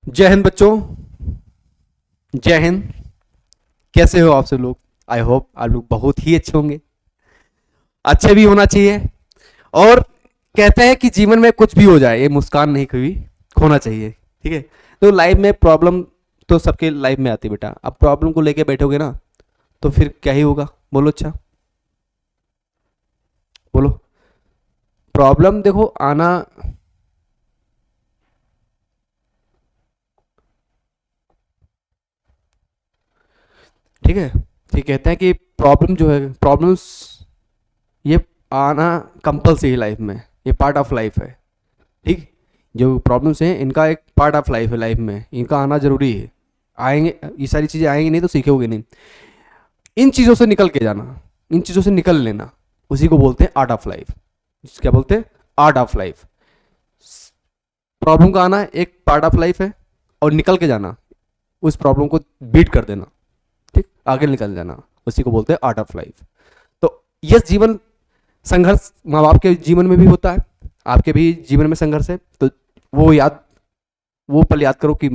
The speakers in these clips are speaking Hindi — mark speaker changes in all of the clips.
Speaker 1: जय हिंद बच्चों, जय हिंद। कैसे हो आप सब लोग? आई होप आप लोग बहुत ही अच्छे होंगे, अच्छे भी होना चाहिए। और कहते हैं कि जीवन में कुछ भी हो जाए, ये मुस्कान नहीं कभी खोना चाहिए। ठीक है, तो लाइफ में प्रॉब्लम तो सबके लाइफ में आती है बेटा। अब प्रॉब्लम को लेके बैठोगे ना तो फिर क्या ही होगा? बोलो, अच्छा बोलो। प्रॉब्लम देखो आना, ठीक है। ठीक कहते हैं कि प्रॉब्लम जो है, प्रॉब्लम्स ये आना कंपल्सरी है लाइफ में, ये पार्ट ऑफ लाइफ है। ठीक, जो प्रॉब्लम्स हैं इनका एक पार्ट ऑफ लाइफ है, लाइफ में इनका आना जरूरी है। आएंगे, ये सारी चीज़ें आएंगी नहीं तो सीखोगे नहीं। इन चीज़ों से निकल के जाना, इन चीज़ों से निकल लेना, उसी को बोलते हैं आर्ट ऑफ लाइफ। क्या बोलते हैं? Art of life. प्रॉब्लम का आना एक पार्ट ऑफ लाइफ है, और निकल के जाना, उस प्रॉब्लम को बीट कर देना, ठीक, आगे निकल जाना, उसी को बोलते हैं आर्ट ऑफ लाइफ। तो यह जीवन संघर्ष माँ बाप के जीवन में भी होता है, आपके भी जीवन में संघर्ष है। तो वो पल याद करो कि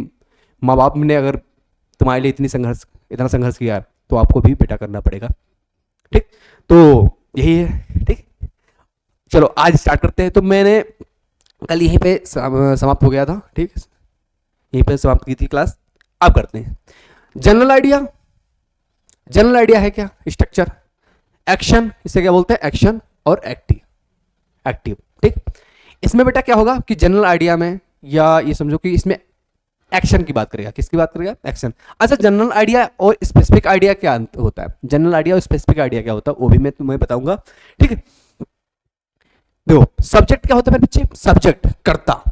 Speaker 1: माँ बाप ने अगर तुम्हारे लिए इतना संघर्ष किया है तो आपको भी बेटा करना पड़ेगा। ठीक, तो यही है। ठीक, चलो आज स्टार्ट करते हैं। तो मैंने कल यहीं पे समाप्त हो गया था, ठीक, यहीं पे समाप्त की थी क्लास। अब करते हैं जनरल आइडिया। जनरल आइडिया है क्या? स्ट्रक्चर, एक्शन, इसे क्या बोलते हैं? एक्शन और एक्टिव। एक्टिव, ठीक। इसमें बेटा क्या होगा कि जनरल आइडिया में, या ये समझो कि इसमें एक्शन की बात करेगा। किसकी बात करेगा? एक्शन। अच्छा, जनरल आइडिया और स्पेसिफिक आइडिया क्या होता है? जनरल आइडिया और स्पेसिफिक आइडिया क्या होता है वो भी मैं तुम्हें बताऊंगा, ठीक है। देखो, सब्जेक्ट क्या होता है मेरे बच्चे? सब्जेक्ट कर्ता,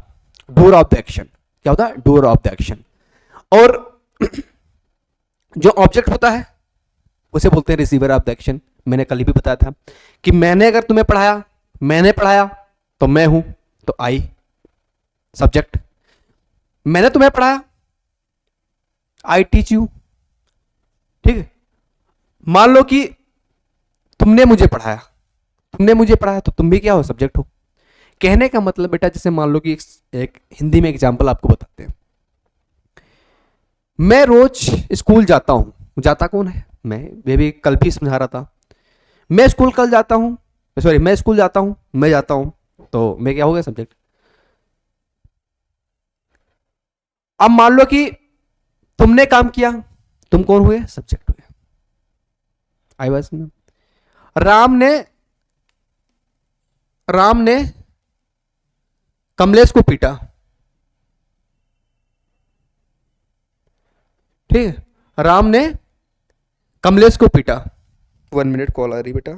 Speaker 1: डोर ऑफ द एक्शन। क्या होता है? Door of the action. और जो ऑब्जेक्ट होता है उसे बोलते हैं रिसीवर ऑफ द एक्शन। मैंने कल ही भी बताया था कि मैंने अगर तुम्हें पढ़ाया, मैंने पढ़ाया तो मैं हूं, तो आई सब्जेक्ट। मैंने तुम्हें पढ़ाया, आई टीच यू, ठीक है। मान लो कि तुमने मुझे पढ़ाया, तुमने मुझे पढ़ाया तो तुम भी क्या हो? सब्जेक्ट हो। कहने का मतलब बेटा, जैसे मान लो कि एक हिंदी में एग्जाम्पल आपको बताते हैं। मैं रोज स्कूल जाता हूं, जाता कौन है? मैं भी कल भी समझा रहा था। मैं स्कूल कल जाता हूं, सॉरी, मैं स्कूल जाता हूं, मैं जाता हूं, तो मैं क्या हो गया? सब्जेक्ट। अब मान लो कि तुमने काम किया, तुम कौन हुए? सब्जेक्ट हुए। आई बात समझ? राम ने राम ने कमलेश को पीटा, ठीक है। राम ने कमलेश को पीटा। 1 मिनट, कॉल आ रही बेटा।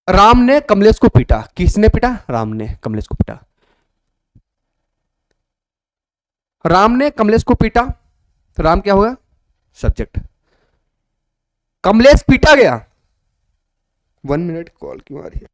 Speaker 1: राम ने कमलेश को पीटा। किसने पीटा? राम ने कमलेश को पीटा। राम ने कमलेश को पीटा, तो राम क्या होगा? सब्जेक्ट। कमलेश पीटा गया। 1 मिनट, कॉल क्यों आ रही है?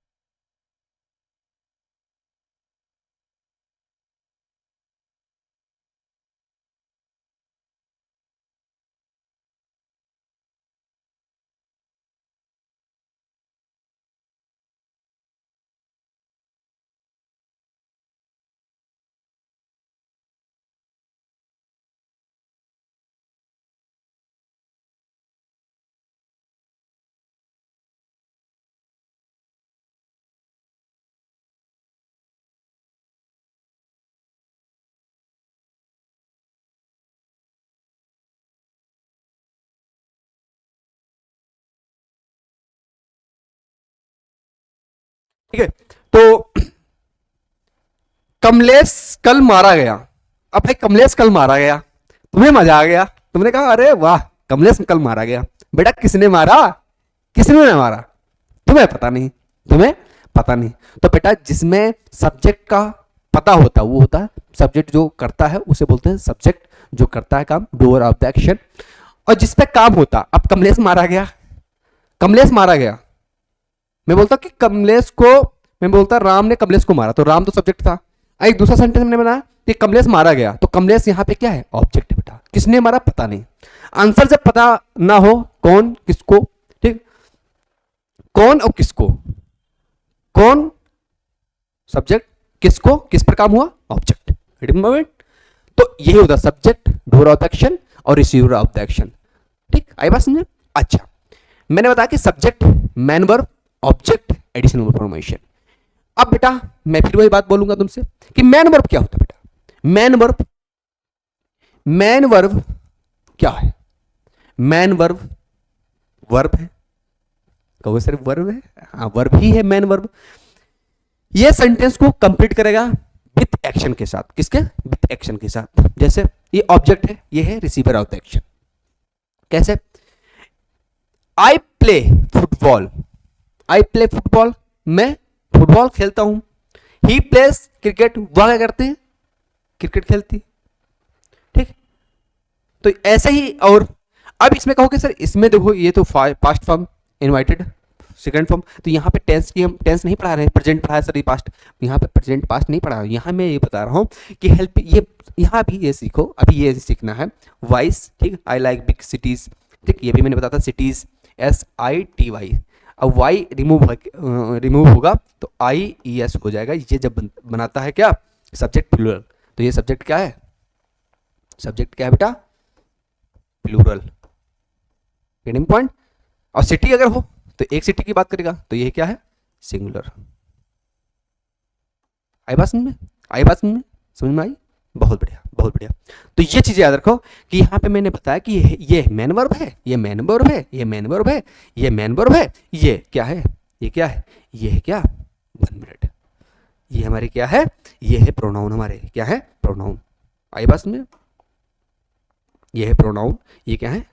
Speaker 1: ठीक है, तो कमलेश कल मारा गया। अब भाई कमलेश कल मारा गया, तुम्हें मजा आ गया, तुमने कहा अरे वाह कमलेश कल मारा गया। बेटा किसने मारा? किसने नहीं मारा? तुम्हें पता नहीं, तुम्हें पता नहीं। तो बेटा जिसमें सब्जेक्ट का पता होता है वो होता है सब्जेक्ट। जो करता है उसे बोलते हैं सब्जेक्ट, जो करता है काम, डूअर ऑफ द एक्शन। और जिसपे काम होता, अब कमलेश मारा गया, कमलेश मारा गया, मैं बोलता कि कमलेश को, मैं बोलता राम ने कमलेश को मारा, तो राम तो सब्जेक्ट था। एक दूसरा सेंटेंस मैंने बनाया कि कमलेश मारा गया, तो कमलेश यहाँ पे क्या है? ऑब्जेक्ट है बेटा। किसने मारा? पता नहीं। आंसर जब पता ना हो कौन किसको, ठीक, कौन और किसको, कौन सब्जेक्ट, किसको किस पर काम हुआ ऑब्जेक्ट, तो यही होता subject doer of the action और रिसीवर ऑफ द एक्शन। ठीक, आई बात समझे। अच्छा, मैंने बताया कि subject, man verb, object, additional information. अब बेटा मैं फिर वही बात बोलूंगा तुमसे कि मैन वर्ब क्या होता है बेटा। मैन वर्ब, मैन वर्ब क्या है? मैन वर्ब वर्ब है, कहो सर वर्ब है, हाँ वर्ब ही है मैन वर्ब। ये सेंटेंस को कंप्लीट करेगा विथ एक्शन के साथ, किसके, विथ एक्शन के साथ। जैसे ये ऑब्जेक्ट है, ये है रिसीवर ऑफ द एक्शन। कैसे? I play football, I play football, मैं फुटबॉल खेलता हूं। ही प्लेस क्रिकेट, वह क्या करते हैं, क्रिकेट खेलती। ठीक, तो ऐसे ही। और अब इसमें कहो कि सर इसमें देखो ये तो past form invited, second form, तो यहाँ पे टेंस की हम टेंस नहीं पढ़ा रहे हैं, प्रेजेंट पढ़ा है सर, ये पास्ट, यहाँ पे प्रेजेंट पास्ट नहीं पढ़ा रहा हूँ। यहाँ मैं ये बता रहा हूँ कि हेल्प, ये यहाँ भी ये सीखो, अभी ये सीखना है वाइस। ठीक, आई लाइक बिग सिटीज, ठीक, ये भी मैंने बताया था सिटीज, SITY। अब वाई रिमूव होगा तो IES हो जाएगा। ये जब बनाता है क्या, सब्जेक्ट प्लूरल, तो ये सब्जेक्ट क्या है, सब्जेक्ट क्या है बेटा, प्लूरल। Getting point. और सिटी अगर हो तो एक सिटी की बात करेगा, तो ये क्या है, सिंगुलर। आई बात समझ में, आई बात समझ में, समझ में आई, बहुत बढ़िया बहुत बढ़िया। तो ये चीजें याद रखो कि यहाँ पे मैंने बताया कि ये मैन वर्ब है, ये मैन वर्ब है, ये मैन वर्ब है, ये मैन वर्ब है, ये क्या है, ये क्या है, ये है क्या, 1 मिनट, ये हमारे क्या है, ये है प्रोनाउन, हमारे क्या है, प्रोनाउन। आई बात समझ में, ये है प्रोनाउन, ये क्या है,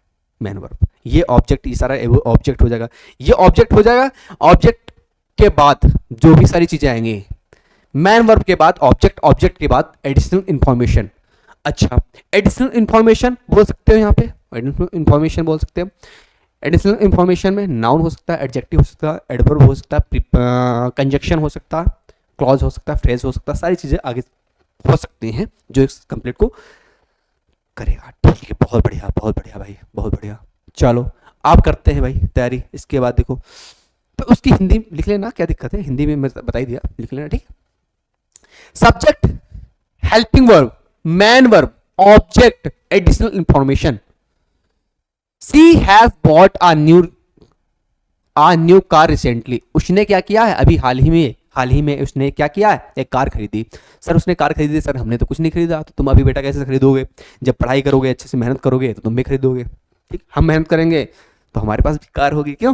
Speaker 1: मैन वर्ब। ये ऑब्जेक्ट, ये सारा ऑब्जेक्ट हो जाएगा, ये ऑब्जेक्ट हो जाएगा। ऑब्जेक्ट के बाद जो भी सारी चीजें आएंगी, मैन वर्ब के बाद ऑब्जेक्ट, ऑब्जेक्ट के बाद एडिशनल इंफॉर्मेशन। अच्छा, एडिशनल इंफॉर्मेशन बोल सकते हो, यहाँ पे एडिशनल इंफॉर्मेशन बोल सकते हो। एडिशनल इंफॉर्मेशन में नाउन हो सकता है, एडजेक्टिव हो सकता है, एडवर्ब हो सकता है, कंजक्शन हो सकता है, क्लॉज हो सकता है, फ्रेज हो सकता है, सारी चीजें आगे हो सकती हैं जो इस कंप्लीट को करेगा। ठीक है, बहुत बढ़िया बहुत बढ़िया भाई, बहुत बढ़िया। चलो आप करते हैं भाई तैयारी। इसके बाद देखो तो उसकी हिंदी लिख लेना, क्या दिक्कत है, हिंदी में मैं बता ही दिया, लिख लेना। ठीक, subject, helping verb, main verb, object, additional information. She has bought a new car recently. उसने क्या किया है, अभी हाल ही में उसने क्या किया है, एक कार खरीदी। सर उसने कार खरीदी, सर हमने तो कुछ नहीं खरीदा। तो तुम अभी बेटा कैसे खरीदोगे, जब पढ़ाई करोगे, अच्छे से मेहनत करोगे तो तुम भी खरीदोगे। ठीक, हम मेहनत करेंगे तो हमारे पास भी कार होगी, क्यों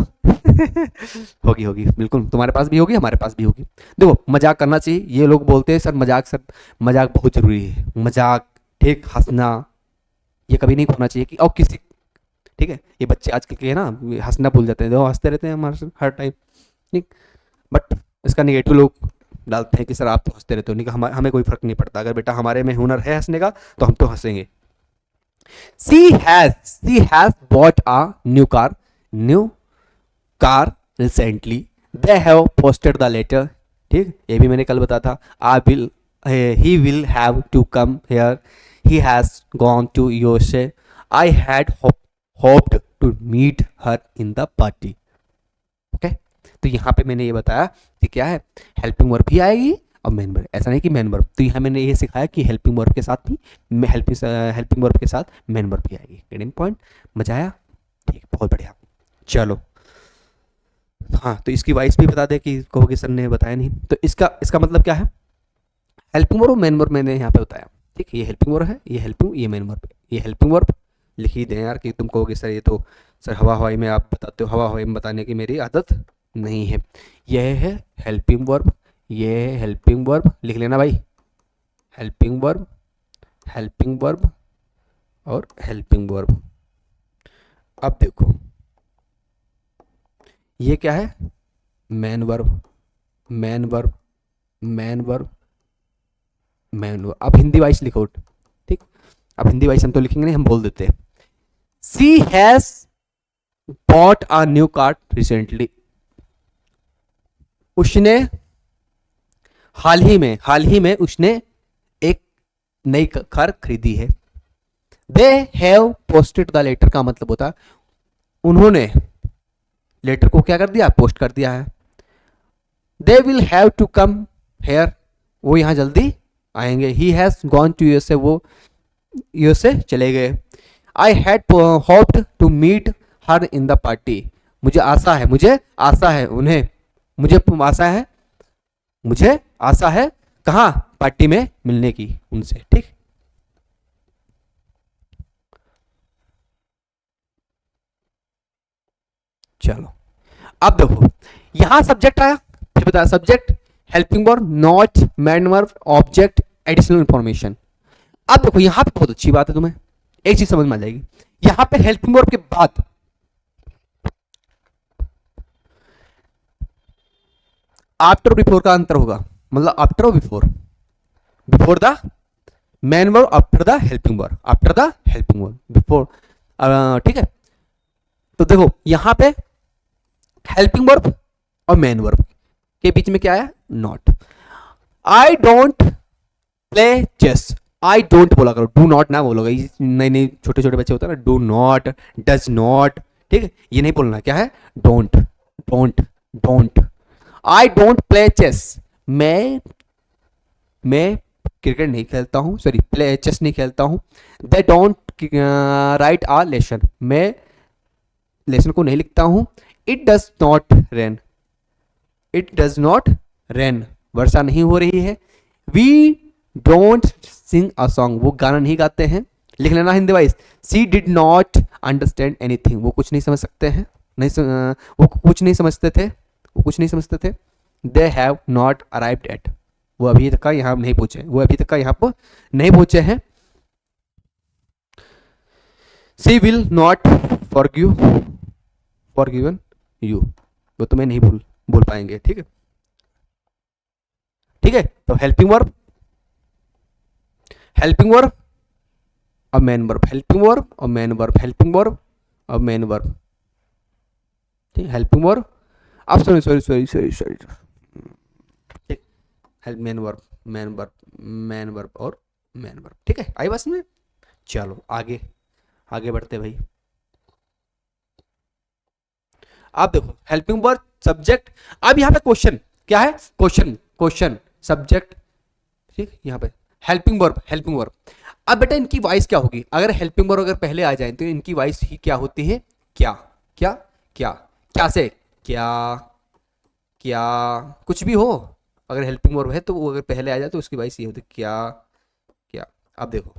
Speaker 1: होगी होगी, बिल्कुल तुम्हारे पास भी होगी, हमारे पास भी होगी। देखो मजाक करना चाहिए, ये लोग बोलते हैं सर मजाक, सर मजाक बहुत जरूरी है, मजाक, ठीक, हंसना ये कभी नहीं खोना चाहिए कि और किसी, ठीक है, ये बच्चे आजकल के ना हंसना भूल जाते हैं, वो हंसते रहते हैं हमारे से हर टाइम। ठीक, बट इसका निगेटिव लोग डालते हैं कि सर आप तो हंसते रहते हो, नहीं, हमें कोई फर्क नहीं पड़ता। अगर बेटा हमारे में हुनर है हंसने का तो हम तो हंसेंगे। She has bought a new car recently. They have posted the letter. ठीक, ये भी मैंने कल बताया था। He will have to come here. He has gone to USA. I had hoped to meet her in the party. Okay, तो यहाँ पे मैंने ये बताया कि क्या है, हेल्पिंग वर्ब भी आएगी और मेन वर्ब। ऐसा नहीं कि मेन वर्ब, तो यहाँ मैंने ये सिखाया कि हेल्पिंग वर्ब के साथ भी हेल्पिंग वर्ब के साथ मेन वर्ब भी आएगी। गेटिंग पॉइंट, मजा आया, ठीक, बहुत बढ़िया। चलो हाँ, तो इसकी वाइस भी बता दे कि कहोगे सर ने बताया नहीं, तो इसका मतलब क्या है, हेल्पिंग वर्ब और मेन वर्ब मैंने यहाँ पे बताया। ठीक, ये हेल्पिंग वर्ब है, ये हेल्पिंग, ये मेन वर्ब, ये हेल्पिंग वर्ब लिख ही दें यार, कि तुम कहोगे सर ये तो सर हवा हवाई में आप बताते हो, हवा हवाई में बताने की मेरी आदत नहीं है। यह है हेल्पिंग वर्ब, ये है हेल्पिंग वर्ब, लिख लेना भाई, हेल्पिंग वर्ब, हेल्पिंग वर्ब और हेल्पिंग वर्ब। अब देखो ये क्या है, man verb, main verb, main verb, main verb. अब हिंदी वाइज लिखो। ठीक, अब हिंदी वाइज हम तो लिखेंगे नहीं, हम बोल देते हैं। She has bought a new car recently. उसने हाल ही में उसने एक नई कार खरीदी है। They have posted the letter का मतलब होता है उन्होंने लेटर को क्या कर दिया, पोस्ट कर दिया है। They will have to come here, वो यहाँ जल्दी आएंगे। He has gone to USA, वो यूएसए चले गए। I had hoped to meet her in the party, मुझे आशा है उन्हें, मुझे आशा है कहाँ, पार्टी में मिलने की उनसे। ठीक, चलो अब देखो यहां सब्जेक्ट आया, फिर बताया subject, helping verb, not, man verb, object, additional information. अब देखो यहां पे बहुत अच्छी बात है, तुम्हें एक चीज समझ में आ जाएगी। यहां पे हेल्पिंग वर्ब के बाद आफ्टर बिफोर का अंतर होगा, मतलब आफ्टर और before, before the main verb, after the helping verb, after the helping verb, before. ठीक है, तो देखो यहां पे हेल्पिंग वर्ब और मैन वर्ब के बीच में क्या आया, not. I don't play chess, I don't बोला करो, डू नॉट ना बोलोगे, नई नई छोटे छोटे बच्चे होते हैं ना, डू नॉट, डज नॉट, ठीक है, ये नहीं बोलना, क्या है, don't, don't, don't. I don't play chess, मैं क्रिकेट नहीं खेलता हूँ, सॉरी प्ले चेस नहीं खेलता हूँ। They don't write a lesson, मैं लेसन को नहीं लिखता हूँ। It does not rain, it does not rain, वर्षा नहीं हो रही है। We don't sing a song, वो गाना नहीं गाते हैं। लिख लेना Hindi wise, she did not understand anything, वो कुछ नहीं समझ सकते हैं, वो कुछ नहीं समझते थे, वो कुछ नहीं समझते थे। They have not arrived at, वो अभी तक का यहाँ नहीं पहुंचे, वो अभी तक का यहाँ पर नहीं पहुंचे हैं। सी विल नॉट फॉरगिवन यू, वो तुम्हें नहीं बोल पाएंगे। ठीक है, ठीक है, तो हेल्पिंग वर्ब और मेन वर्ब, हेल्पिंग वर्ब और मेन वर्ब, हेल्पिंग वर्ब और मेन वर्ब, ठीक, हेल्पिंग वर्ब, अब सॉरी, ठीक, help main verb, main verb और मेन वर्ब। ठीक है, आई बस में, चलो आगे बढ़ते भाई। अब देखो हेल्पिंग वर्ब, सब्जेक्ट, अब यहाँ पे क्वेश्चन क्या है, क्वेश्चन सब्जेक्ट, ठीक, यहाँ पे हेल्पिंग वर्ब। अब बेटा इनकी वॉइस क्या होगी, अगर हेल्पिंग वर्ब अगर पहले आ जाए तो इनकी वॉइस ही क्या होती है, क्या क्या क्या, क्या से क्या, क्या कुछ भी हो, अगर हेल्पिंग वर्ब है तो वो अगर पहले आ जाए तो उसकी वॉइस ये होती है, क्या क्या। अब देखो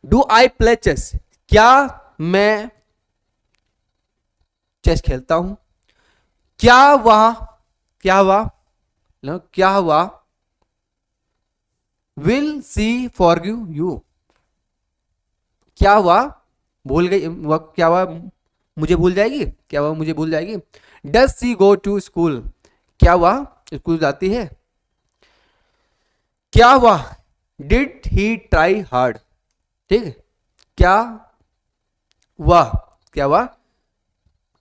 Speaker 1: डू आई प्ले चेस, क्या मैं चेस खेलता हूं। क्या हुआ विल सी फॉरगिव यू, क्या हुआ भूल गई, क्या हुआ मुझे भूल जाएगी, क्या हुआ मुझे भूल जाएगी। Does she go to school, क्या हुआ स्कूल जाती है। क्या हुआ डिड ही ट्राई हार्ड, ठीक है, क्या हुआ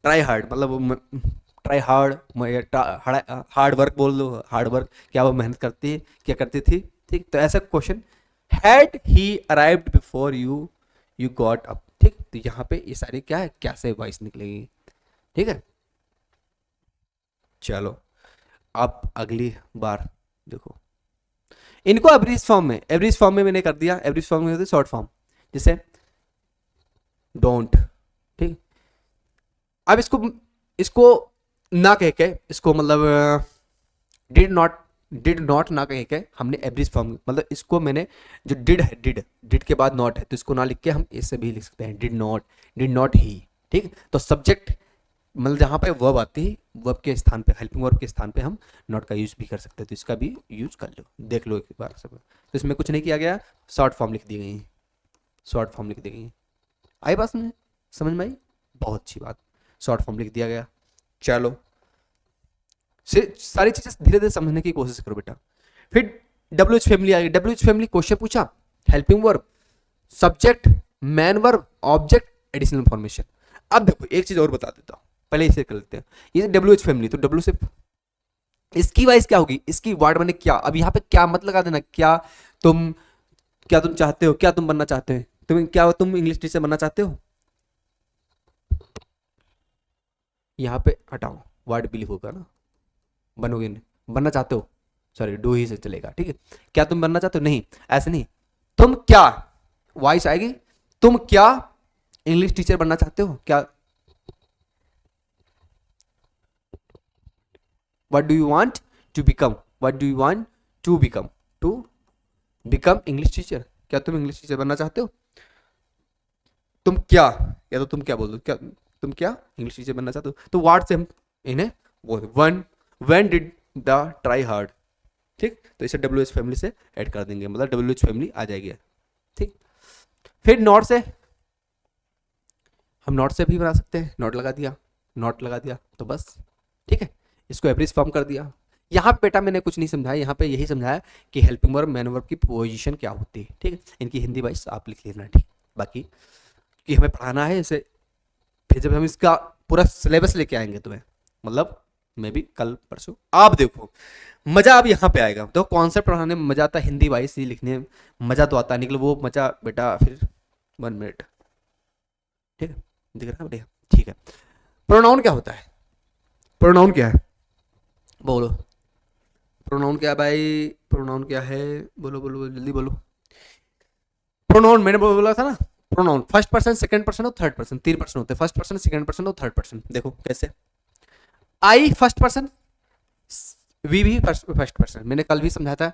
Speaker 1: ट्राई हार्ड, मतलब ट्राई हार्ड वर्क बोल दो, हार्ड वर्क, क्या वो मेहनत करती थी। ठीक, तो ऐसा question, had he arrived before you got up, ठीक, तो यहाँ पे ये सारी क्या है, क्या से वॉइस निकलेगी। ठीक है, चलो अब अगली बार देखो इनको एवरेज फॉर्म में मैंने कर दिया, एवरेज फॉर्म में शॉर्ट फॉर्म, जैसे डोंट, ठीक। अब इसको ना कह के, इसको मतलब डिड नॉट ना कह के हमने एवरेज फॉर्म, मतलब इसको मैंने जो डिड के बाद नॉट है तो इसको ना लिख के हम इससे भी लिख सकते हैं, डिड नॉट ही। ठीक, तो सब्जेक्ट मतलब जहां पे वर्ब आती है, वर्ब के स्थान पे, हेल्पिंग वर्ब के स्थान पे हम नॉट का यूज भी कर सकते हैं, तो इसका भी यूज कर लो, देख लो एक बार सब। तो इसमें कुछ नहीं किया गया, शॉर्ट फॉर्म लिख दी गई। आई बात में समझ में आई, बहुत अच्छी बात, शॉर्ट फॉर्म लिख दिया गया। चलो सारी चीजें धीरे धीरे समझने की कोशिश करो बेटा। फिर WH फैमिली आ गई, WH फैमिली क्वेश्चन पूछा, helping verb, subject, man verb, object, additional information. अब देखो एक चीज और बता देता हूं, पहले इसे कर लेते हैं। ये WH फैमिली, तो W से इसकी वाइज क्या होगी, इसकी वर्ड बने क्या, अब यहाँ पे क्या मत लगा देना, क्या तुम चाहते हो, क्या तुम बनना चाहते हो, तुम इंग्लिश टीचर बनना चाहते हो? यहाँ पे हटाओ, वर्ड बिलीव होगा ना, बनोगे नहीं, बनना चाहते हो, सॉरी डू ही से चलेगा, ठीक है। क्या तुम बनना चाहते हो? नहीं, ऐसे नहीं। तुम क्या, वॉइस आएगी, तुम क्या इंग्लिश टीचर बनना चाहते हो? क्या, what do you want to become, what do you want to become, to become English teacher. क्या तुम इंग्लिश टीचर बनना चाहते हो? तुम क्या, या तो तुम क्या बोल दो, क्या तुम क्या इंग्लिश टीचर बनना चाहते हो, तो वाट से हम इन्हें बोल, one when did the try hard, ठीक। तो इसे डब्ल्यू एच फैमिली से ऐड कर देंगे, मतलब डब्ल्यू एच फैमिली आ जाएगी, ठीक। फिर नॉट से, हम नॉट से भी बना सकते हैं, नॉट लगा दिया, नॉट लगा दिया तो बस, ठीक है। इसको एवरेज फॉर्म कर दिया। यहाँ पे बेटा मैंने कुछ नहीं समझाया, यहाँ पे यही समझाया कि हेल्पिंग वर्ब मैन वर्ब की पोजीशन क्या होती है, ठीक है। इनकी हिंदी वाइज आप लिख लेना, ठीक। बाकी कि हमें पढ़ाना है इसे, फिर जब हम इसका पूरा सिलेबस लेके आएंगे तुम्हें, मतलब मैं भी कल परसों, आप देखो मजा अब यहाँ पे आएगा। तो कॉन्सेप्ट पढ़ाने में मजा आता है, हिंदी वाइज ही लिखने में मजा तो आता है, निकल वो मजा बेटा फिर 1 मिनट, ठीक है, दिख रहा है बढ़िया, ठीक है। प्रोनाउन क्या होता है? प्रोनाउन क्या है, बोलो। प्रोनाउन क्या है भाई, प्रोनाउन क्या है, बोलो बोलो बोलो, जल्दी बोलो। प्रोनाउन मैंने बोला था ना, pronoun first person, second person और थर्ड पर्सन, 3 पर्सन होते हैं, फर्स्ट पर्सन, सेकंड पर्सन और थर्ड पर्सन। देखो कैसे, आई फर्स्ट पर्सन, वी भी फर्स्ट पर्सन, मैंने कल भी समझाया था।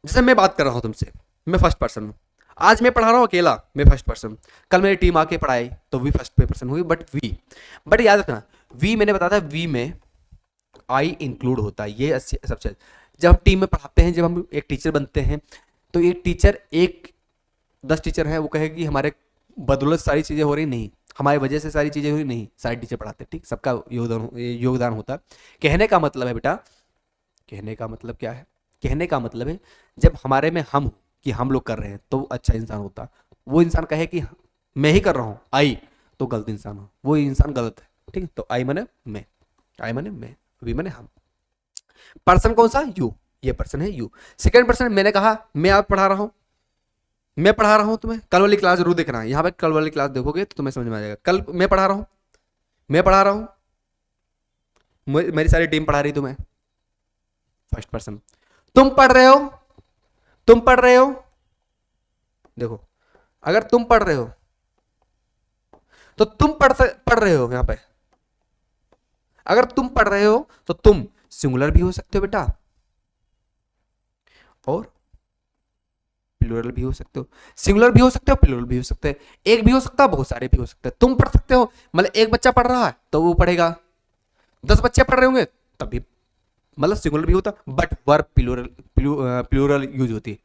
Speaker 1: जैसे मैं बात कर रहा हूँ तुमसे, मैं फर्स्ट पर्सन हूँ, आज मैं पढ़ा रहा हूँ अकेला, मैं फर्स्ट पर्सन। कल मेरी टीम आके पढ़ाई तो वी फर्स्ट पर्सन हुई, बट याद रखना, वी मैंने बताया था, वी में आई इंक्लूड होता है, ये सबसे, जब हम टीम में पढ़ाते हैं, जब हम एक टीचर बनते हैं, तो एक टीचर, एक 10 टीचर हैं, वो कहेगा कि हमारे बदौलत सारी चीज़ें हो रही, नहीं, हमारी वजह से सारी चीज़ें हो रही, नहीं, सारे टीचर पढ़ाते हैं, ठीक, सबका योगदान होता है। कहने का मतलब है बेटा, कहने का मतलब क्या है, कहने का मतलब है जब हमारे में हम, कि हम लोग कर रहे हैं तो अच्छा इंसान होता, वो इंसान कहे कि मैं ही कर रहा हूँ आई, तो गलत इंसान हो, वो इंसान गलत है, ठीक है। तो आई मने मैं, आई मने मैं, वी मने हम। पर्सन कौन सा, यू, ये पर्सन है यू। सेकेंड पर्सन मैंने कहा मैं आप पढ़ा रहा हूँ, मैं पढ़ा रहा हूँ तुम्हें, कल वाली क्लास जरूर देखना है, यहाँ पे कल वाली क्लास देखोगे तो तुम्हें समझ में आ जाएगा। कल मैं पढ़ा रहा हूँ, मैं पढ़ा रहा हूँ, मेरी सारी टीम पढ़ा रही तुम्हें, फर्स्ट पर्सन। तुम पढ़ रहे हो, तुम पढ़ रहे हो, देखो अगर तुम पढ़ रहे हो तो तुम पढ़ रहे हो, यहाँ पे अगर तुम पढ़ रहे हो तो तुम सिंगुलर भी हो सकते हो बेटा, और प्लूरल भी हो सकते हो, सिंगुलर भी हो सकते हो, प्लूरल भी हो सकते हैं, एक भी हो सकता है, बहुत सारे भी हो सकते हैं। तुम पढ़ सकते हो, मतलब एक बच्चा पढ़ रहा है तो वो पढ़ेगा, 10 बच्चे पढ़ रहे होंगे तब भी, मतलब सिंगुलर भी होता, but verb plural, plural use होती है,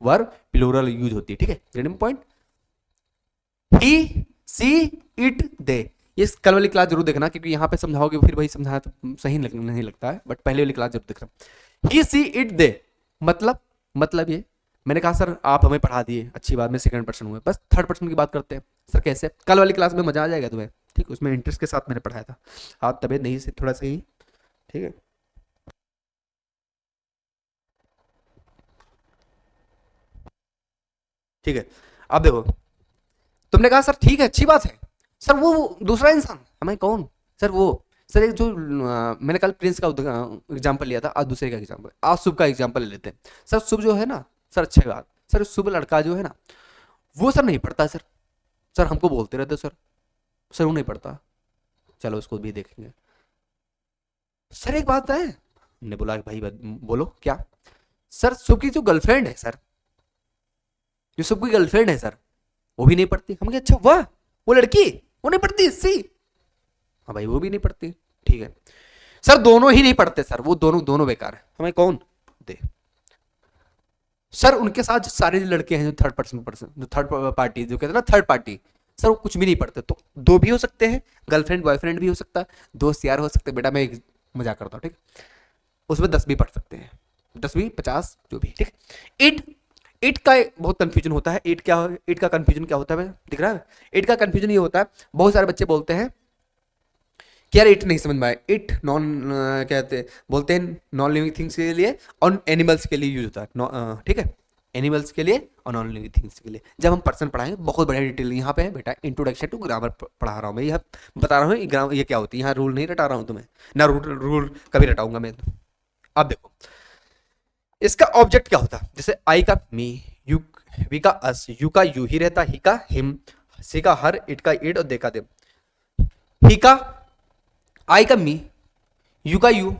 Speaker 1: वर्ब प्लूरल यूज होती है, ठीक है। Getting point. He, she, it, they, ये कल वाली क्लास जरूर देखना, क्योंकि यहाँ पे समझाओगे फिर वही समझाया तो सही नहीं लगता है, बट पहले वाली क्लास जरूर देखना। ही, सी, इट, दे, मतलब ये, मैंने कहा सर आप हमें पढ़ा दिए, अच्छी बात, में सेकंड पर्सन हुए, बस थर्ड पर्सन की बात करते हैं। सर कैसे, कल वाली क्लास में मजा आ जाएगा तुम्हें, ठीक, उसमें इंटरेस्ट के साथ मैंने पढ़ाया था, हाँ तबियत नहीं से थोड़ा सही, ठीक है। ठीक है, अब देखो, तुमने कहा सर ठीक है अच्छी बात है, सर वो दूसरा इंसान, हमें कौन, सर वो, सर एक जो मैंने कल प्रिंस का एग्जांपल लिया था, आज दूसरे का एग्जांपल, आज शुभ का एग्जांपल ले लेते हैं। सर शुभ जो है ना, सर अच्छी बात, सर शुभ लड़का जो है ना, वो सर नहीं पढ़ता सर, सर हमको बोलते रहते सर वो नहीं पढ़ता, चलो उसको भी देखेंगे। सर एक बात है, हमने बोला भाई बोलो क्या, सर शुभ की जो गर्लफ्रेंड है सर, जो शुभ की गर्लफ्रेंड है सर, वो भी नहीं पढ़ती। हम कहे अच्छा वाह, वो लड़की वो नहीं पढ़ती, सी, हाँ भाई वो भी नहीं पढ़ती, ठीक है। सर दोनों ही नहीं पढ़ते सर, वो दोनों दोनों बेकार है, हमें कौन दे। सर उनके साथ जो सारे लड़के हैं, जो पर्सन जो थर्ड पार्टी, जो कहते हैं ना थर्ड पार्टी, सर वो कुछ भी नहीं पढ़ते। तो दो भी हो सकते हैं, गर्लफ्रेंड बॉयफ्रेंड भी हो सकता है, दोस्त यार हो सकते हैं, बेटा मैं एक मजाक करता हूँ, ठीक, उसमें 10 भी पढ़ सकते हैं, 10 भी 50 जो भी, ठीक। इट, इट का बहुत कंफ्यूजन होता है, इट क्या, इट का कंफ्यूजन क्या होता है, दिख रहा है, इट का कंफ्यूजन ये होता है, बहुत सारे बच्चे बोलते हैं कि यार इट नहीं समझ में आए, इट नॉन कहते हैं, बोलते हैं नॉन लिविंग थिंग्स के लिए और एनिमल्स के लिए यूज होता है, ठीक है, एनिमल्स के लिए और नॉन लिविंग थिंग्स के लिए। जब हम पर्सन पढ़ाएंगे बहुत बढ़िया डिटेल, यहाँ पे है बेटा इंट्रोडक्शन टू ग्रामर पढ़ा रहा हूँ मैं, यह बता रहा हूँ ग्रामर ये क्या होती है, यहाँ रूल नहीं रटा रहा हूँ तुम्हें, ना रूल कभी रटाऊंगा मैं। अब देखो इसका ऑब्जेक्ट क्या होता है, जैसे आई का मी, यू वी का अस, यू का यू ही रहता, ही का हिम, सी का हर, इट का इट और दे का दे। ही का आई का मी, यू का यू,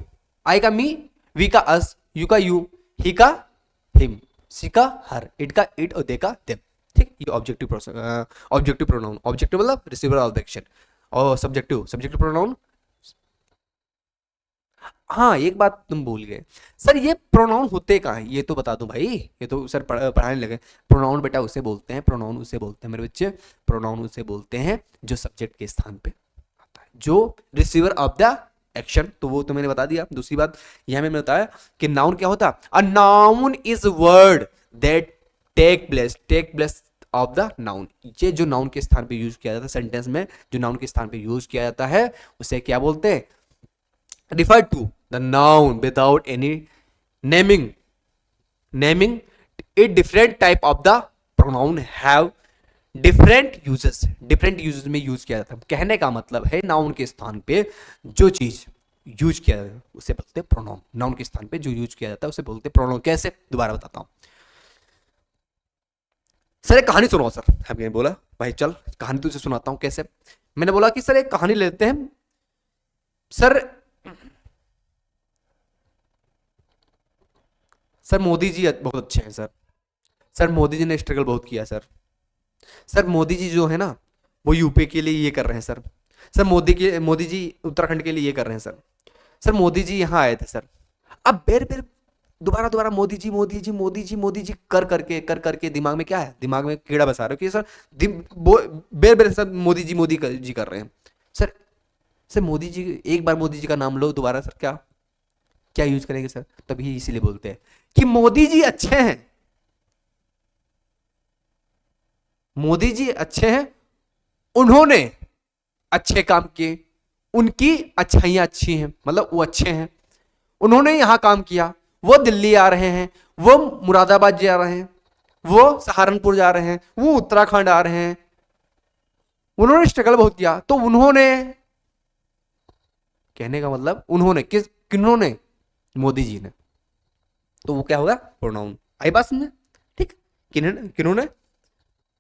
Speaker 1: आई का मी, वी का अस, यू का यू, ही का हिम, सी का हर, इट का इट और दे का देम। ठीक, ये ऑब्जेक्टिव प्रोनाउन, ऑब्जेक्टिव मतलब रिसीवर ऑफ द एक्शन, और सब्जेक्टिव प्रोनाउन। हाँ एक बात तुम भूल गए सर, ये प्रोनाउन होते कहाँ हैं, ये तो बता दूं भाई, ये तो सर पढ़ाने लगे। प्रोनाउन बेटा उसे बोलते हैं, प्रोनाउन उसे बोलते हैं मेरे बच्चे, प्रोनाउन उसे बोलते हैं जो सब्जेक्ट के स्थान पे आता है, जो रिसीवर ऑफ द एक्शन, तो वो तो मैंने बता दिया। दूसरी बात यहां मैंने बताया कि नाउन क्या होता है, a noun is word that take place of the noun. ये जो नाउन के स्थान पे यूज किया जाता है सेंटेंस में, जो नाउन के स्थान पे यूज किया जाता है उसे क्या बोलते हैं, refer to the noun without any naming it different type of the pronoun have different uses में यूज किया जाता है। कहने का मतलब है नाउन के स्थान पे जो चीज यूज किया जाता है उसे बोलते हैं प्रोनाउन, नाउन के स्थान पे जो यूज किया जाता है उसे बोलते हैं प्रोनाउन। कैसे, दोबारा बताता हूं सर, एक कहानी सुनाओ सर। हमने बोला भाई चल कहानी तुझे सुनाता हूं। कैसे, मैंने बोला कि सर एक कहानी लेते हैं सर मोदी जी बहुत अच्छे हैं सर मोदी जी ने स्ट्रगल बहुत किया सर मोदी जी जो है ना वो यूपी के लिए ये कर रहे हैं सर मोदी जी उत्तराखंड के लिए ये कर रहे हैं सर मोदी जी यहाँ आए थे सर। अब बेर बेर दोबारा मोदी जी कर करके दिमाग में क्या है, दिमाग में कीड़ा बसा रहे हो कि सर बेर बेर सर मोदी जी कर रहे हैं सर मोदी जी, एक बार मोदी जी का नाम लो दोबारा सर, क्या क्या यूज करेंगे सर, तभी इसीलिए बोलते हैं कि मोदी जी अच्छे हैं, मोदी जी अच्छे हैं, उन्होंने अच्छे काम किए, उनकी अच्छाइयां अच्छी हैं, मतलब वो अच्छे हैं, उन्होंने यहां काम किया, वो दिल्ली आ रहे हैं, वो मुरादाबाद जा रहे हैं, वो सहारनपुर जा रहे हैं, वो उत्तराखंड आ रहे हैं, उन्होंने स्ट्रगल बहुत किया, तो उन्होंने, कहने का मतलब उन्होंने किन्होंने, मोदी जी ने, तो वो क्या होगा प्रोनाउन। आई बात समझे, ठीक, किन्होंने,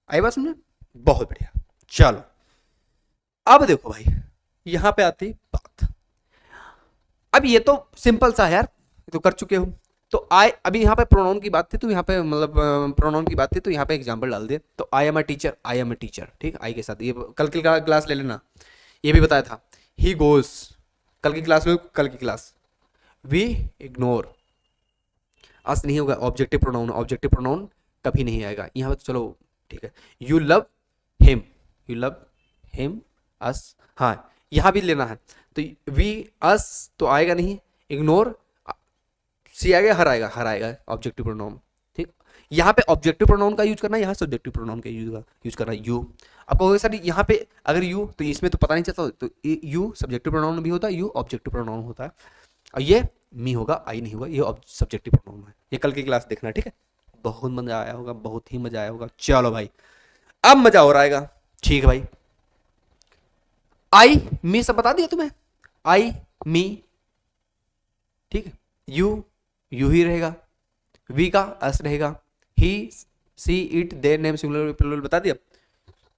Speaker 1: आई बात समझे, बहुत बढ़िया। चलो अब देखो भाई यहां पे आती बात, अब ये तो सिंपल सा है यार, तो कर चुके हो। तो आई, अभी यहाँ पे प्रोनाउन की बात थी तो यहाँ पे मतलब प्रोनाउन की बात थी तो यहाँ पे एग्जांपल डाल दिए। तो आई एम अ टीचर, ठीक, आई के साथ ये कल की क्लास ले लेना, ये भी बताया था। ही गोज, कल की क्लास वी इग्नोर, अस नहीं होगा, ऑब्जेक्टिव प्रोनाउन कभी नहीं आएगा यहाँ पे, तो चलो ठीक है। यू लव हिम अस, हाँ यहाँ भी लेना है, तो वी अस तो आएगा नहीं, इग्नोर सी आएगा, हर आएगा ऑब्जेक्टिव प्रोनाउन, ठीक। यहाँ पे ऑब्जेक्टिव प्रोनाउन का यूज करना है, यहाँ सब्जेक्टिव प्रोनाउन का यूज करना है। यू, अब कहोगे सर यहाँ पे अगर यू, तो इसमें तो पता नहीं चलता, तो यू सब्जेक्टिव प्रोनाउन भी होता है, यू ऑब्जेक्टिव प्रोनाउन होता है, और ये मी होगा, आई नहीं होगा, ये सब्जेक्टिव प्रोनाउन है। ये कल की क्लास देखना, ठीक है, बहुत मजा आया होगा, बहुत ही मजा आया होगा। चलो भाई अब मजा हो रहा है, ठीक है भाई। आई मी सब बता दिया तुम्हें, आई मी, ठीक है, यू ही रहेगा, वी का अस रहेगा, he she it their name singular plural बता दिया,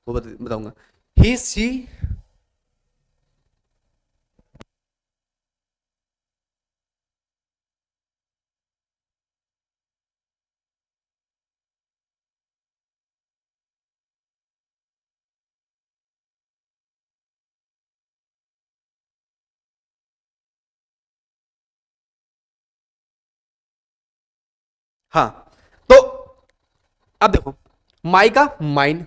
Speaker 1: वो बताऊंगा। ही सी, हाँ तो अब देखो, माई का माइन,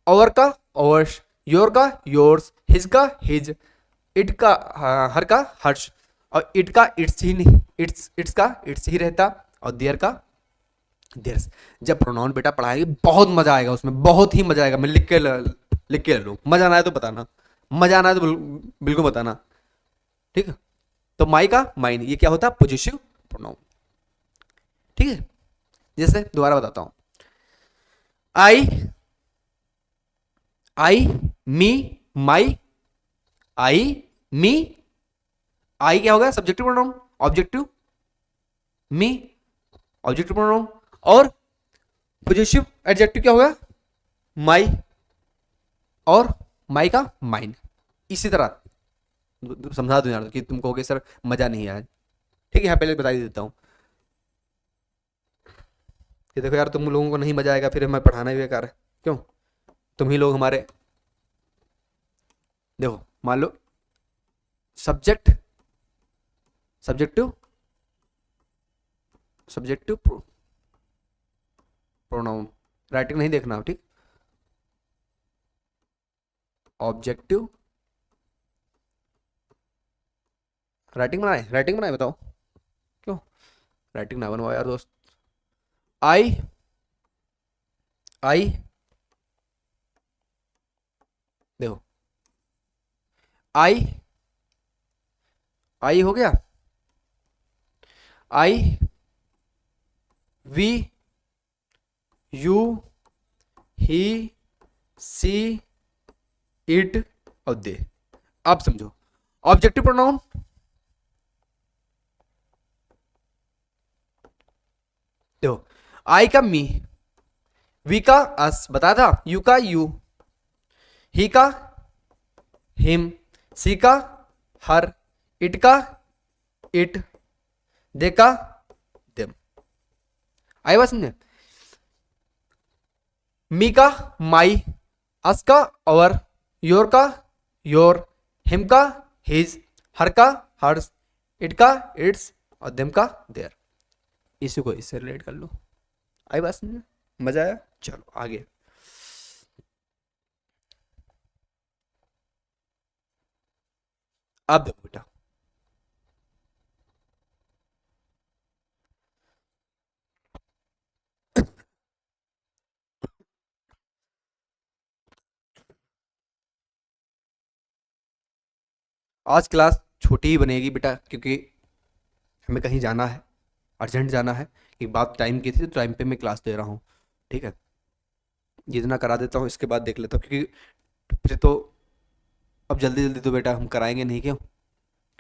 Speaker 1: और का ओवर्स, योर का योर्स, हिज का हिज, इट का हर का हर्ष, और इट का इट्स ही नहीं, इट्स का इट्स ही रहता, और देयर का देयर्स। जब प्रोनाउन बेटा पढ़ाएंगे बहुत मजा आएगा, उसमें बहुत ही मजा आएगा। मैं लिख के ले लो, मजा ना आए तो बताना, मजा ना आए तो बिल्कुल बताना, ठीक है। तो माई का माइन ये क्या होता है, पॉजिटिव प्रोनाउन, ठीक है। जैसे दोबारा बताता हूं, आई, आई, मी, माई, आई, मी, आई क्या हो गया सब्जेक्टिव प्रोनाउन, ऑब्जेक्टिव, मी ऑब्जेक्टिव प्रोनाउन, और पोजेसिव एडजेक्टिव क्या हो गया माई, और माई का माइन। इसी तरह समझा दूं यार कि तुम कहोगे सर मजा नहीं आया, ठीक है यहाँ पहले बता ही देता हूँ कि देखो यार तुम लोगों को नहीं मजा आएगा फिर हमें पढ़ाना भी बेकार है, क्यों, तुम ही लोग हमारे, देखो मान लो subject, subjective, subjective pronoun, writing नहीं देखना ठीक, ऑब्जेक्टिव, राइटिंग बनाए बताओ, क्यों राइटिंग ना बनवाओ यार दोस्त। आई, आई, देखो आई, आई हो गया, I, we, you, he, she, it और दे। आप समझो ऑब्जेक्टिव प्रोनाउन, देखो आई का मी, वी का अस बताया था, यू का यू, ही का हिम, सी का हर, इट का इट, दे का देम। आई बात समझे, मी का माई, अस का और, योर का योर, हिम का हिज, हर का हर्स, इट का इट्स और देम का देयर। इसी को इससे रिलेट कर लो। आई बात समझे, मजा आया, चलो आगे। अब देखो बेटा, आज क्लास छोटी ही बनेगी बेटा क्योंकि हमें कहीं जाना है, अर्जेंट जाना है। एक बात टाइम की थी तो टाइम पे मैं क्लास दे रहा हूँ, ठीक है, जितना करा देता हूँ इसके बाद देख लेता हूँ क्योंकि फिर तो अब जल्दी जल्दी तो बेटा हम कराएंगे नहीं, क्यों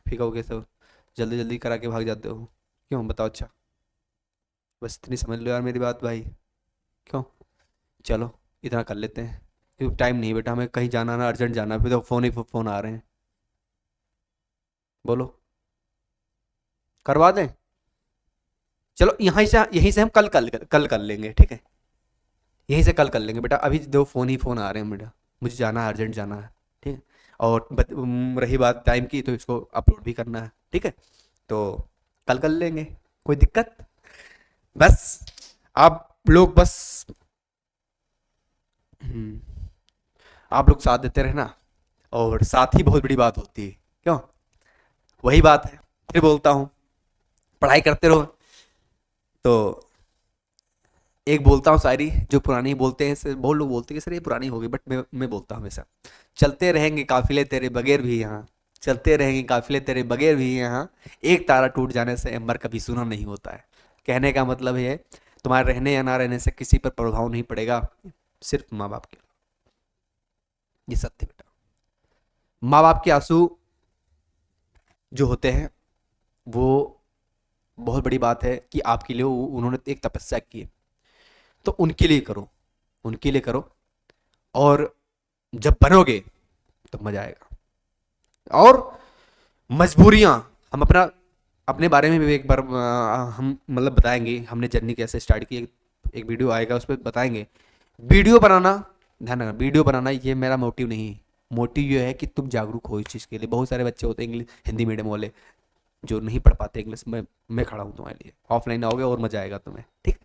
Speaker 1: फिर कहोगे सब जल्दी जल्दी करा के भाग जाते हो, क्यों बताओ, अच्छा बस इतनी समझ लो यार मेरी बात भाई, क्यों, चलो इतना कर लेते हैं क्योंकि टाइम नहीं है बेटा, हमें कहीं जाना ना, अर्जेंट जाना है, फिर तो फ़ोन ही फ़ोन आ रहे हैं, बोलो करवा दें, चलो यहीं से हम कल कर लेंगे, ठीक है, यहीं से कल कर लेंगे बेटा, अभी दो फ़ोन ही फ़ोन आ रहे हैं बेटा, मुझे जाना है, अर्जेंट जाना है, ठीक है, और रही बात टाइम की तो इसको अपलोड भी करना है, ठीक है, तो कल कर लेंगे, कोई दिक्कत, बस आप लोग बस हम्म, आप लोग साथ देते रहना, और साथ ही बहुत बड़ी बात होती है, क्यों, वही बात है, फिर बोलता हूँ पढ़ाई करते रहो, तो एक बोलता हूँ शायरी जो पुरानी बोलते हैं, बहुत लोग बोलते हैं कि सर ये पुरानी होगी, बट मैं बोलता हूँ हमेशा, चलते रहेंगे काफिले तेरे बगैर भी यहाँ, चलते रहेंगे काफिले तेरे बगैर भी यहाँ, एक तारा टूट जाने से अंबर कभी सूना नहीं होता है। कहने का मतलब ये है तुम्हारे रहने या ना रहने से किसी पर प्रभाव नहीं पड़ेगा, सिर्फ माँ बाप के, ये सत्य बेटा, माँ बाप के आंसू जो होते हैं वो बहुत बड़ी बात है कि आपके लिए उन्होंने एक तपस्या की है, तो उनके लिए करो, उनके लिए करो, और जब बनोगे तो मजा आएगा। और मजबूरियां, हम अपना अपने बारे में भी एक बार हम मतलब बताएंगे हमने जर्नी कैसे स्टार्ट की, एक वीडियो आएगा उस पर बताएंगे। वीडियो बनाना, ध्यान रखना, वीडियो बनाना ये मेरा मोटिव नहीं है, मोटिव ये है कि तुम जागरूक हो इस चीज़ के लिए। बहुत सारे बच्चे होते हैं इंग्लिश हिंदी मीडियम वाले जो नहीं पढ़ पाते इंग्लिश में, मैं खड़ा हूँ तुम्हारे लिए, ऑफलाइन आओगे और मजा आएगा तुम्हें, ठीक।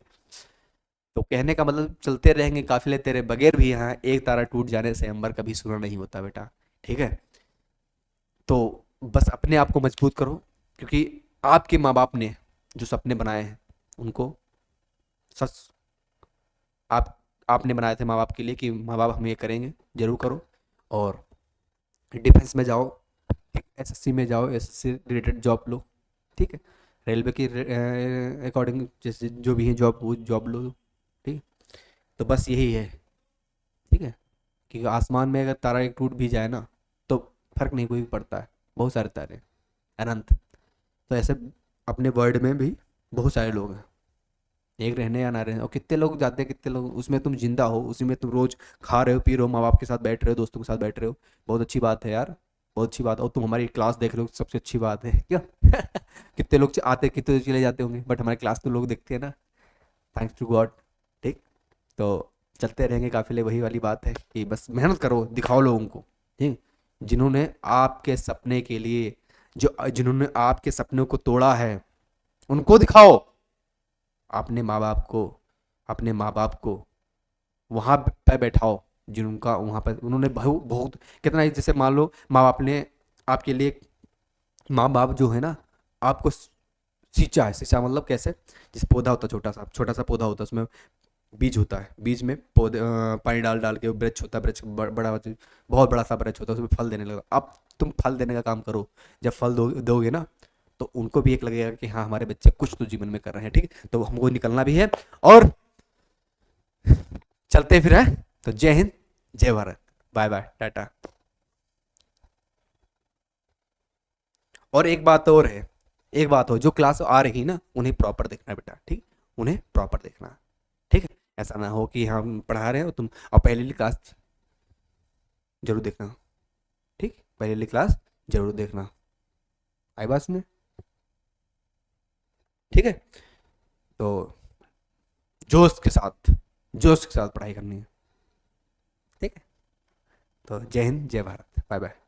Speaker 1: तो कहने का मतलब चलते रहेंगे काफिले तेरे बगैर भी यहाँ, एक तारा टूट जाने से अंबर कभी सूना नहीं होता बेटा, ठीक है। तो बस अपने आप को मजबूत करो क्योंकि आपके माँ बाप ने जो सपने बनाए हैं उनको सच, आप आपने बनाए थे माँ बाप के लिए कि माँ बाप हम ये करेंगे, जरूर करो। और डिफेंस में जाओ, एसएससी में जाओ, एसएससी रिलेटेड जॉब लो, ठीक है, रेलवे की अकॉर्डिंग जैसे जो भी है जॉब वो जॉब लो, ठीक है। तो बस यही है, ठीक है, कि आसमान में अगर तारा एक टूट भी जाए ना तो फर्क नहीं कोई पड़ता है, बहुत सारे तारे हैं, अनंत। तो ऐसे अपने वर्ल्ड में भी बहुत सारे लोग हैं, एक रहने या ना रहने, और कितने लोग जाते हैं, कितने लोग उसमें तुम जिंदा हो, उसी में तुम रोज खा रहे हो, पी रहे हो, माँ बाप के साथ बैठ रहे हो, दोस्तों के साथ बैठ रहे हो, बहुत अच्छी बात है यार, बहुत अच्छी बात। और तुम हमारी क्लास देख रहे हो, सबसे अच्छी बात है क्या। कितने लोग आते, कितने चले जाते होंगे, बट हमारी क्लास तो लोग देखते हैं ना, थैंक्स टू गॉड। ठीक, तो चलते रहेंगे काफिले, वही वाली बात है कि बस मेहनत करो, दिखाओ लोगों को, ठीक, जिन्होंने आपके सपने के लिए, जो जिन्होंने आपके सपनों को तोड़ा है, उनको दिखाओ, अपने माँ बाप को वहां पे बैठाओ, जिनका वहां पर उन्होंने बहुत बहुत कितना ही, जैसे मान लो माँ बाप ने आपके लिए, माँ बाप जो है ना, आपको सींचा है, सींचा मतलब कैसे, जैसे पौधा होता है, छोटा सा पौधा होता है, उसमें बीज होता है, बीज में पौधे पानी डाल डाल के वो वृक्ष होता है, वृक्ष बहुत बड़ा सा वृक्ष होता है, उसमें फल देने लगा। अब तुम फल देने का काम करो, जब फल दोगे ना, तो उनको भी एक लगेगा कि हाँ हमारे बच्चे कुछ तो जीवन में कर रहे हैं, ठीक, तो हमको निकलना भी है, और चलते फिर हैं। तो जय हिंद, जय भारत, बाय बाय, टाटा। और एक बात और है, एक बात हो, जो क्लास आ रही ना उन्हें प्रॉपर देखना बेटा, ठीक, उन्हें प्रॉपर देखना, ठीक है, ऐसा ना हो कि हम पढ़ा रहे हो तुम, और पहले वाली क्लास जरूर देखना, ठीक, पहले वाली क्लास जरूर देखना, आई बात में, ठीक है, तो जोश के साथ, जोश के साथ पढ़ाई करनी है, ठीक है, तो जय हिंद, जय भारत, बाय बाय।